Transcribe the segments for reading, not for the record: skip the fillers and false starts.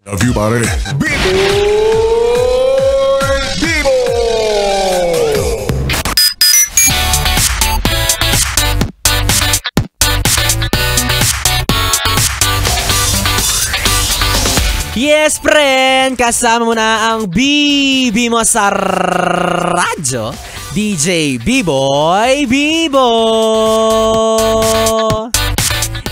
Love you, pare. Biboy Bibo! Yes, friend! Kasama mo na ang BB mo sa radyo, DJ Biboy Bibo!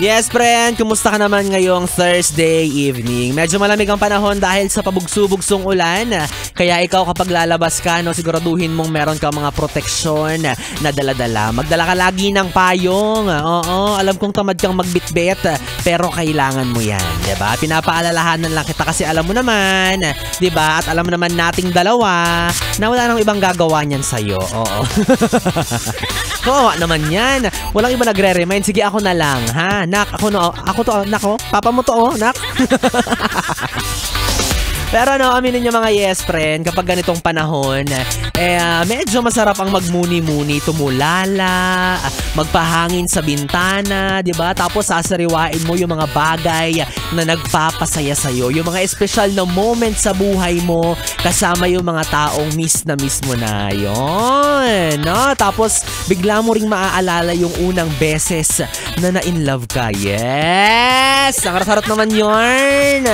Yes, friend! Kumusta ka naman ngayong Thursday evening? Medyo malamig ang panahon dahil sa pabugso-bugsong ulan. Kaya ikaw kapag lalabas ka, siguraduhin mong meron ka mga proteksyon na dala-dala. Magdala ka lagi ng payong. Oo, alam kong tamad kang magbitbit, pero kailangan mo yan. Diba? Pinapaalalahanan lang kita kasi alam mo naman, diba? At alam mo naman nating dalawa na wala nang ibang gagawa niyan sa'yo. Oo. Oo, naman yan. Walang iba nagre-remind. Sige, ako na lang, ha? Nak, ako to, nako, papa mo to, nak. Pero aminin nyo mga yes friend, kapag ganitong panahon, medyo masarap ang magmuni-muni, tumulala, magpahangin sa bintana, di ba? Tapos sasariwain mo yung mga bagay na nagpapasaya sa'yo, yung mga espesyal na moment sa buhay mo, kasama yung mga taong miss mo na yun, no? Tapos bigla mo ring maaalala yung unang beses na na-in-love ka. Yes! Ang harap-harap naman yun.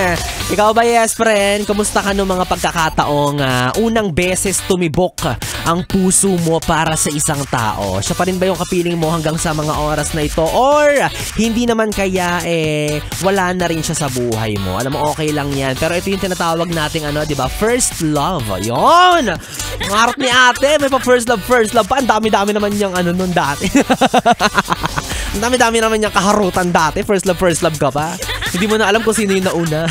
Ikaw ba yes friend? Kumusta ka noong mga pagkakataong unang beses tumibok ang puso mo para sa isang tao? Siya pa rin ba yung kapiling mo hanggang sa mga oras na ito? Or hindi naman kaya wala na rin siya sa buhay mo? Alam mo, okay lang yan. Pero ito yung tinatawag nating diba? First love. Yun! Ang harap ni ate, may pa first love pa. Ang dami-dami naman niyang nun dati. Ang dami-dami naman niyang kaharutan dati. First love ka pa. Hindi mo na alam kung sino yung nauna.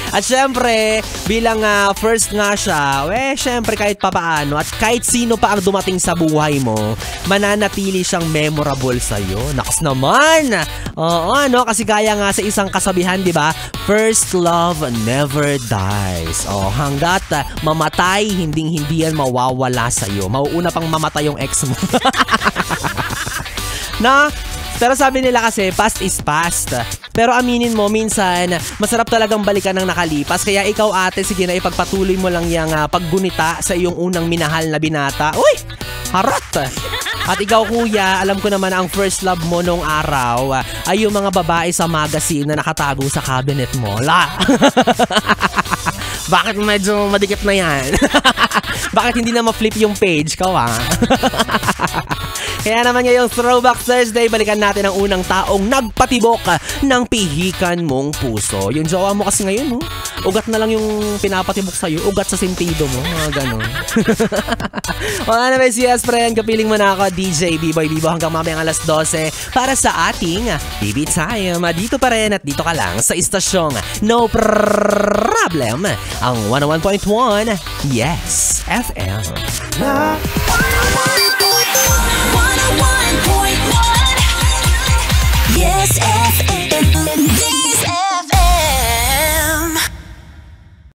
At syempre, bilang first nga siya, syempre kahit papaano at kahit sino pa ang dumating sa buhay mo, mananatili siyang memorable sa'yo. Nakas naman! Oo, kasi kaya nga sa isang kasabihan, di ba? First love never dies. Hanggat mamatay, hindi yan mawawala sa'yo. Mauuna pang mamatay yung ex mo. Pero sabi nila kasi, past is past. Pero aminin mo, minsan, masarap talagang balikan ng nakalipas. Kaya ikaw ate, sige na ipagpatuloy mo lang yung paggunita sa iyong unang minahal na binata. Uy! Harat! At ikaw kuya, alam ko naman ang first love mo nung araw ay yung mga babae sa magazine na nakatago sa cabinet mo. Bakit medyo madikit na yan? Bakit hindi na ma-flip yung page? Kawa? Kaya naman ngayong Throwback Thursday, balikan natin ang unang taong nagpatibok ng pihikan mong puso. Yung jowa mo kasi ngayon, ugat na lang yung pinapatibok sa'yo. Ugat sa sentido mo. Mga ganon. Wala naman yes friend, kapiling mo na ako, DJ Biboy Bibo hanggang mamayang alas 12 para sa ating BB Time. Dito pa rin at dito ka lang sa istasyong No Problem, ang 101.1 Yes FM.